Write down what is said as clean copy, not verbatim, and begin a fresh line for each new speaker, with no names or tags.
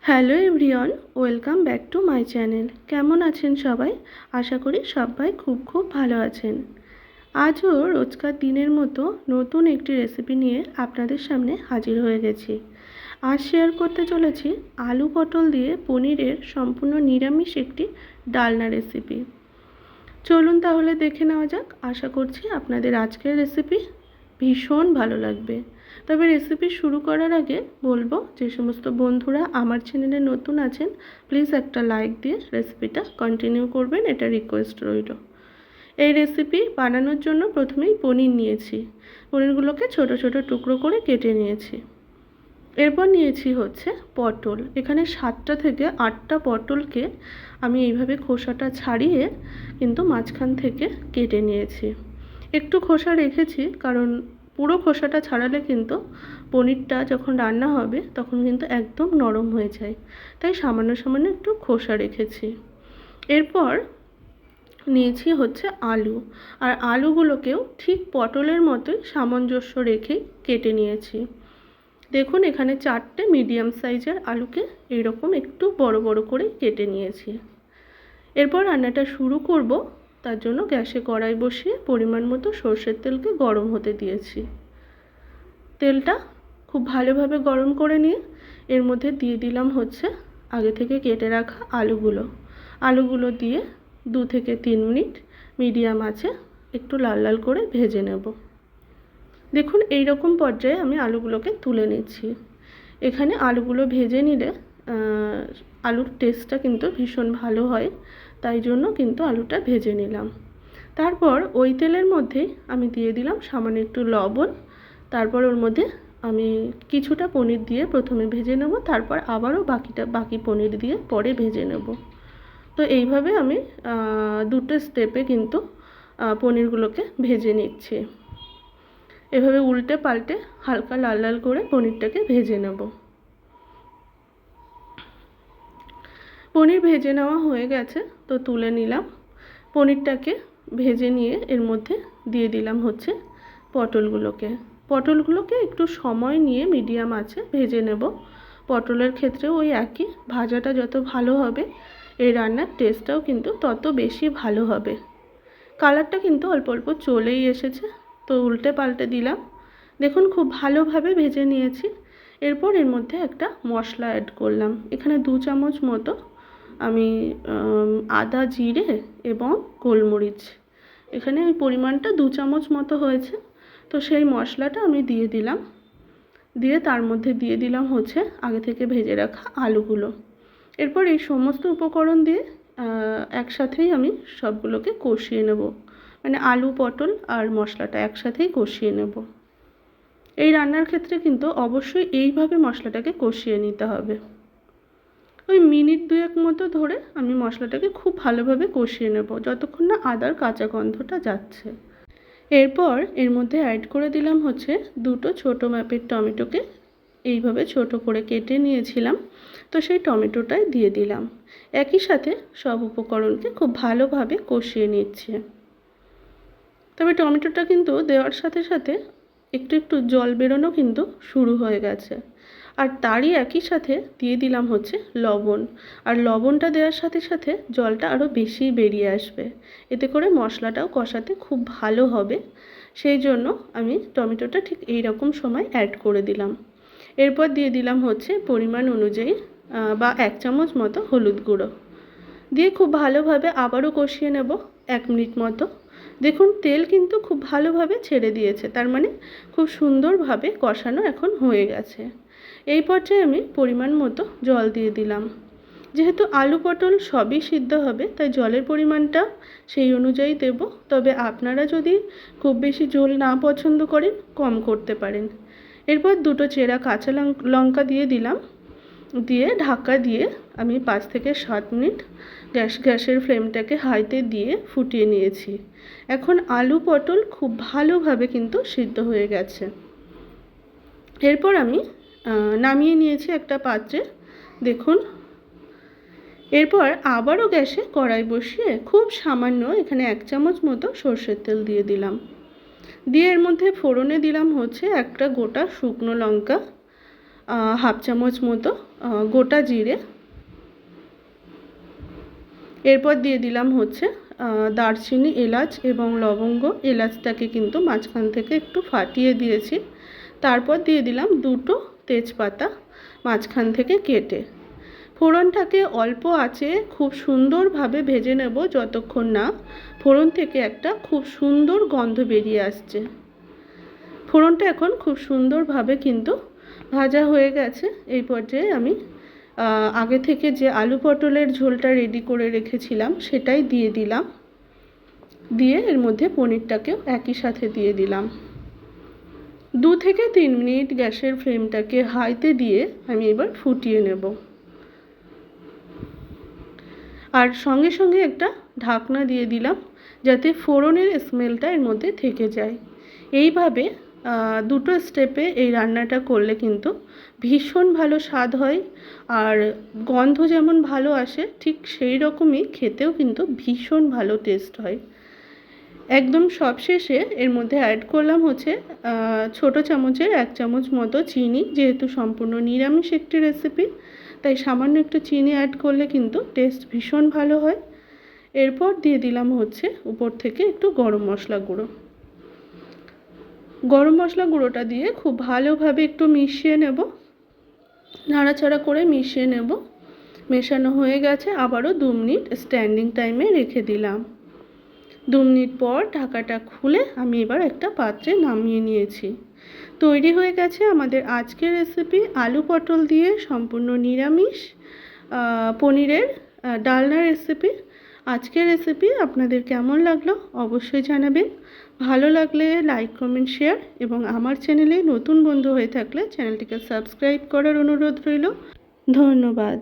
Hello everyone, welcome back to my channel. কেমন আছেন সবাই? আশা করি সবাই খুব ভালো আছেন। আজও রোজকার দিনের মতো নতুন একটি রেসিপি নিয়ে আপনাদের সামনে হাজির হয়ে গেছি। আজ শেয়ার করতে চলেছি আলু পটল দিয়ে পনিরের সম্পূর্ণ নিরামিষ একটি ডালনা রেসিপি। চলুন তাহলে দেখে নেওয়া যাক। আশা করছি আপনাদের আজকের রেসিপি ভীষণ ভালো লাগবে। তবে রেসিপি শুরু করার আগে বলবো, যে সমস্ত বন্ধুরা আমার চ্যানেলে নতুন আছেন প্লিজ একটা লাইক দিয়ে রেসিপিটা কন্টিনিউ করবেন, এটা রিকোয়েস্ট রইল। এই রেসিপি বানানোর জন্য প্রথমেই পনির নিয়েছি। পনিরগুলোকে ছোট ছোট টুকরো করে কেটে নিয়েছি। এরপর নিয়েছি হচ্ছে পটল। এখানে 7টা থেকে 8টা পটলকে আমি এইভাবে খোসাটা ছাড়িয়ে কিন্তু মাঝখান থেকে কেটে নিয়েছি। একটু খোসা রেখেছি কারণ পুরো খোসাটা ছাড়ালে কিন্তু পনিরটা যখন রান্না হবে তখন কিন্তু একদম নরম হয়ে যায়, তাই সামান্য সামান্য একটু খোসা রেখেছি। এরপর নিয়েছি হচ্ছে আলু, আর আলুগুলোকেও ঠিক পটলের মতোই সামঞ্জস্য রেখেই কেটে নিয়েছি। দেখুন এখানে 4টে মিডিয়াম সাইজের আলুকে এইরকম একটু বড় বড় করে কেটে নিয়েছি। এরপর রান্নাটা শুরু করব, তার জন্য গ্যাসে কড়াই বসিয়ে পরিমাণ মতো সর্ষের তেলকে গরম হতে দিয়েছি। তেলটা খুব ভালোভাবে গরম করে নিয়ে এর মধ্যে দিয়ে দিলাম হচ্ছে আগে থেকে কেটে রাখা আলুগুলো দিয়ে 2 থেকে 3 মিনিট মিডিয়াম আঁচে একটু লাল লাল করে ভেজে নেব। দেখুন এই রকম পর্যায়ে আমি আলুগুলোকে তুলে নিচ্ছি। এখানে আলুগুলো ভেজে নিলে আলুর টেস্টটা কিন্তু ভীষণ ভালো হয়, তাই জন্য কিন্তু আলুটা ভেজে নিলাম। তারপর ওই তেলের মধ্যেই আমি দিয়ে দিলাম সামান্য একটু লবণ। তারপর ওর মধ্যে আমি কিছুটা পনির দিয়ে প্রথমে ভেজে নেব, তারপর আবারও বাকি পনির দিয়ে পরে ভেজে নেব। তো এইভাবে আমি দুটো স্টেপে কিন্তু পনিরগুলোকে ভেজে নিচ্ছি। এভাবে উল্টে পাল্টে হালকা লাল লাল করে পনিরটাকে ভেজে নেব। পনির ভেজে নেওয়া হয়ে গেছে, তো তুলে নিলাম। পনিরটাকে ভেজে নিয়ে এর মধ্যে দিয়ে দিলাম হচ্ছে পটলগুলোকে একটু সময় নিয়ে মিডিয়াম আঁচে ভেজে নেব। পটলের ক্ষেত্রেও ওই একই, ভাজাটা যত ভালো হবে এই রান্নার টেস্টটাও কিন্তু তত বেশি ভালো হবে। কালারটা কিন্তু অল্প অল্প চলেই এসেছে, তো উল্টে পাল্টে দিলাম। দেখুন খুব ভালোভাবে ভেজে নিয়েছি। এরপর এর মধ্যে একটা মশলা অ্যাড করলাম। এখানে 2 চামচ মতো আমি আদা জিরে এবং গোলমরিচ, এখানে ওই পরিমাণটা 2 চামচ মতো হয়েছে। তো সেই মশলাটা আমি দিয়ে দিলাম, দিয়ে তার মধ্যে দিয়ে দিলাম হচ্ছে আগে থেকে ভেজে রাখা আলুগুলো। এরপর এই সমস্ত উপকরণ দিয়ে একসাথেই আমি সবগুলোকে কষিয়ে নেব, মানে আলু পটল আর মশলাটা একসাথেই কষিয়ে নেব। এই রান্নার ক্ষেত্রে কিন্তু অবশ্যই এইভাবে মশলাটাকে কষিয়ে নিতে হবে। ওই মিনিট 2 মতো ধরে আমি মশলাটাকে খুব ভালোভাবে কষিয়ে নেব, যতক্ষণ না আদার কাঁচা গন্ধটা যাচ্ছে। এরপর এর মধ্যে অ্যাড করে দিলাম হচ্ছে 2টো ছোটো মাপের টমেটোকে এইভাবে ছোট করে কেটে নিয়েছিলাম, তো সেই টমেটোটাই দিয়ে দিলাম। একই সাথে সব উপকরণকে খুব ভালোভাবে কষিয়ে নিচ্ছে। তবে টমেটোটা কিন্তু দেওয়ার সাথে সাথে একটু একটু জল বেরোনো কিন্তু শুরু হয়ে গেছে, আর তারই একই সাথে দিয়ে দিলাম হচ্ছে লবণ। আর লবণটা দেওয়ার সাথে সাথে জলটা আরও বেশি বেরিয়ে আসবে, এতে করে মশলাটাও কষাতে খুব ভালো হবে। সেই জন্য আমি টমেটোটা ঠিক এই রকম সময় অ্যাড করে দিলাম। এরপর দিয়ে দিলাম হচ্ছে পরিমাণ অনুযায়ী বা 1 চামচ মতো হলুদ গুঁড়ো দিয়ে খুব ভালোভাবে আবারও কষিয়ে নেব 1 মিনিট মতো। দেখুন তেল কিন্তু খুব ভালোভাবে ছেড়ে দিয়েছে, তার মানে খুব সুন্দরভাবে কষানো এখন হয়ে গেছে। এই পর্যায়ে আমি পরিমাণ মতো জল দিয়ে দিলাম। যেহেতু আলু পটল সবই সিদ্ধ হবে, তাই জলের পরিমাণটা সেই অনুযায়ী দেব। তবে আপনারা যদি খুব বেশি ঝোল না পছন্দ করেন কম করতে পারেন। এরপর 2টো চেরা কাঁচা লঙ্কা দিয়ে দিলাম, দিয়ে ঢাকা দিয়ে আমি 5 থেকে 7 মিনিট গ্যাসের ফ্লেমটাকে হাইতে দিয়ে ফুটিয়ে নিয়েছি। এখন আলু পটল খুব ভালোভাবে কিন্তু সিদ্ধ হয়ে গেছে। এরপর আমি নামিয়ে নিয়েছি একটা পাত্রে। দেখুন এরপর আবারও গ্যাসে কড়াই বসিয়ে খুব সামান্য এখানে 1 চামচ মতো সর্ষের তেল দিয়ে দিলাম। দিয়ে এর মধ্যে ফোড়নে দিলাম হচ্ছে একটা গোটা শুকনো লঙ্কা, হাফ চামচ মতো গোটা জিরে, এরপর দিয়ে দিলাম হচ্ছে দারচিনি, এলাচ এবং লবঙ্গ। এলাচটাকে কিন্তু মাঝখান থেকে একটু ফাটিয়ে দিয়েছি। তারপর দিয়ে দিলাম দুটো তেজপাতা মাঝখান থেকে কেটে। ফোড়নটাকে অল্প আঁচে খুব সুন্দরভাবে ভেজে নেব যতক্ষণ না ফোড়ন থেকে একটা খুব সুন্দর গন্ধ বেরিয়ে আসছে। ফোড়নটা এখন খুব সুন্দরভাবে কিন্তু ভাজা হয়ে গেছে। এই পর্যায়ে আমি আগে থেকে যে আলু পটলের ঝোলটা রেডি করে রেখেছিলাম সেটাই দিয়ে দিলাম। দিয়ে এর মধ্যে পনিরটাকেও একই সাথে দিয়ে দিলাম। 2 থেকে 3 মিনিট গ্যাসের ফ্লেমটাকে হাইতে দিয়ে আমি এবার ফুটিয়ে নেব। আর সঙ্গে সঙ্গে একটা ঢাকনা দিয়ে দিলাম যাতে ফোড়নের স্মেলটা এর মধ্যে থেকে যায়। এইভাবে দুটো স্টেপে এই রান্নাটা করলে কিন্তু ভীষণ ভালো স্বাদ হয়, আর গন্ধ যেমন ভালো আসে ঠিক সেই রকমই খেতেও কিন্তু ভীষণ ভালো টেস্ট হয়। একদম সবশেষে এর মধ্যে অ্যাড করলাম হচ্ছে ছোটো চামচের 1 চামচ মতো চিনি। যেহেতু সম্পূর্ণ নিরামিষ একটি রেসিপি তাই সামান্য একটু চিনি অ্যাড করলে কিন্তু টেস্ট ভীষণ ভালো হয়। এরপর দিয়ে দিলাম হচ্ছে উপর থেকে একটু গরম মশলা গুঁড়ো। গরম মশলা গুঁড়োটা দিয়ে খুব ভালোভাবে একটু মিশিয়ে নেব, নাড়াচাড়া করে মিশিয়ে নেব। মেশানো হয়ে গেছে, আবারও 2 মিনিট স্ট্যান্ডিং টাইমে রেখে দিলাম। 2 মিনিট পর ঢাকাটা খুলে আমি এবার একটা পাত্রে নামিয়ে নিয়েছি। তৈরি হয়ে গেছে আমাদের আজকের রেসিপি আলু পটল দিয়ে সম্পূর্ণ নিরামিষ পনিরের ডালনা রেসিপি। আজকের রেসিপি আপনাদের কেমন লাগলো অবশ্যই জানাবেন। ভালো লাগলে লাইক, কমেন্ট, শেয়ার এবং আমার চ্যানেলে নতুন বন্ধু হয়ে থাকলে চ্যানেলটিকে সাবস্ক্রাইব করার অনুরোধ রইল। ধন্যবাদ।